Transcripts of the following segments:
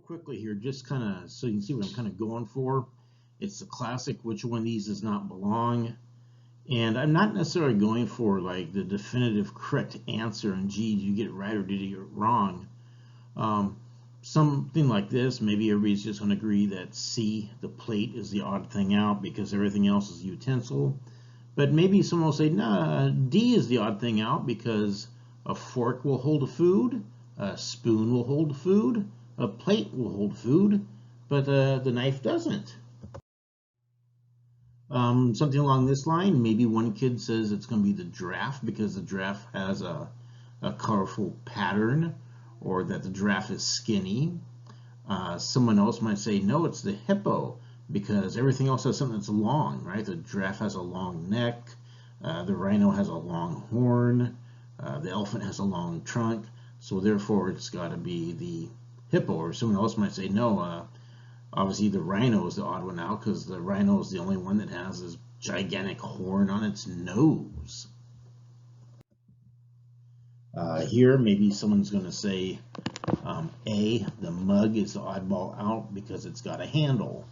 quickly here, just kind of so you can see what I'm kind of going for. It's the classic, which one of these does not belong? And I'm not necessarily going for like the definitive correct answer and gee, did you get it right or did you get it wrong? Um, Something like this, maybe everybody's just going to agree that C, the plate, is the odd thing out because everything else is utensil. But maybe someone will say, nah, D is the odd thing out because a fork will hold a food, a spoon will hold food, a plate will hold food, but the knife doesn't. Something along this line, maybe one kid says it's going to be the giraffe because the giraffe has a colorful pattern, or that the giraffe is skinny. Someone else might say, no, it's the hippo because everything else has something that's long, right? The giraffe has a long neck, the rhino has a long horn, the elephant has a long trunk, so therefore it's got to be the hippo. Or someone else might say, no, obviously the rhino is the odd one out because the rhino is the only one that has this gigantic horn on its nose. Here, maybe someone's going to say A, the mug is the oddball out because it's got a handle.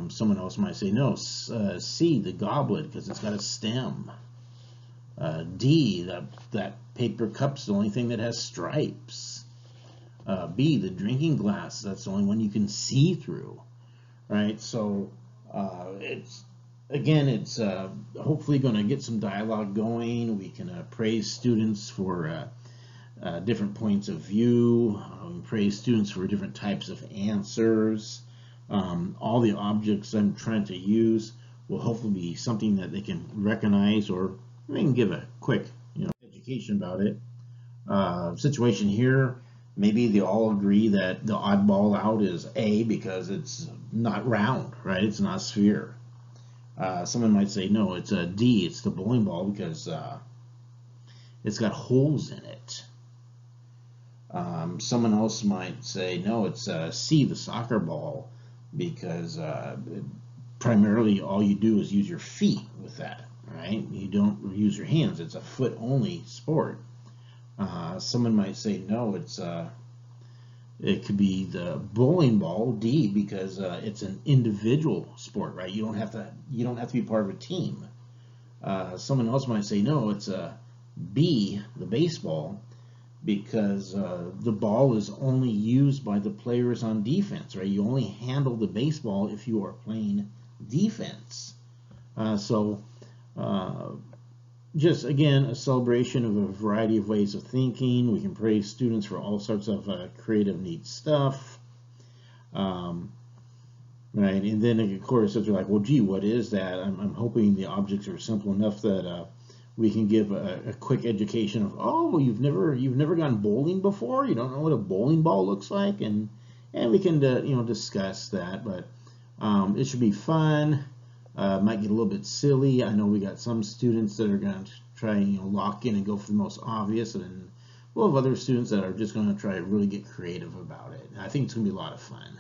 Someone else might say, no, C, the goblet, because it's got a stem. D, that paper cup's the only thing that has stripes. B, the drinking glass, that's the only one you can see through, right? So it's hopefully going to get some dialogue going. We can praise students for different points of view, praise students for different types of answers. All the objects I'm trying to use will hopefully be something that they can recognize, or they can give a quick education about it. Situation here, maybe they all agree that the oddball out is A because it's not round, right? It's not a sphere. Someone might say, no, it's a D, it's the bowling ball because it's got holes in it. Someone else might say, no, it's C, the soccer ball, because primarily all you do is use your feet with that, right? You don't use your hands. It's a foot-only sport. Someone might say, no, it could be the bowling ball, D, because it's an individual sport, right? You don't have to be part of a team. Someone else might say, no, it's a B, the baseball, because the ball is only used by the players on defense, right? You only handle the baseball if you are playing defense. Just again, a celebration of a variety of ways of thinking. We can praise students for all sorts of creative, neat stuff. Right, and then of course, if they're like, well, gee, what is that? I'm hoping the objects are simple enough that we can give a quick education of, oh, you've never gone bowling before, you don't know what a bowling ball looks like, and we can discuss that. But it should be fun. Might get a little bit silly. I know we got some students that are going to try lock in and go for the most obvious, and we'll have other students that are just going to try to really get creative about it. I think it's going to be a lot of fun.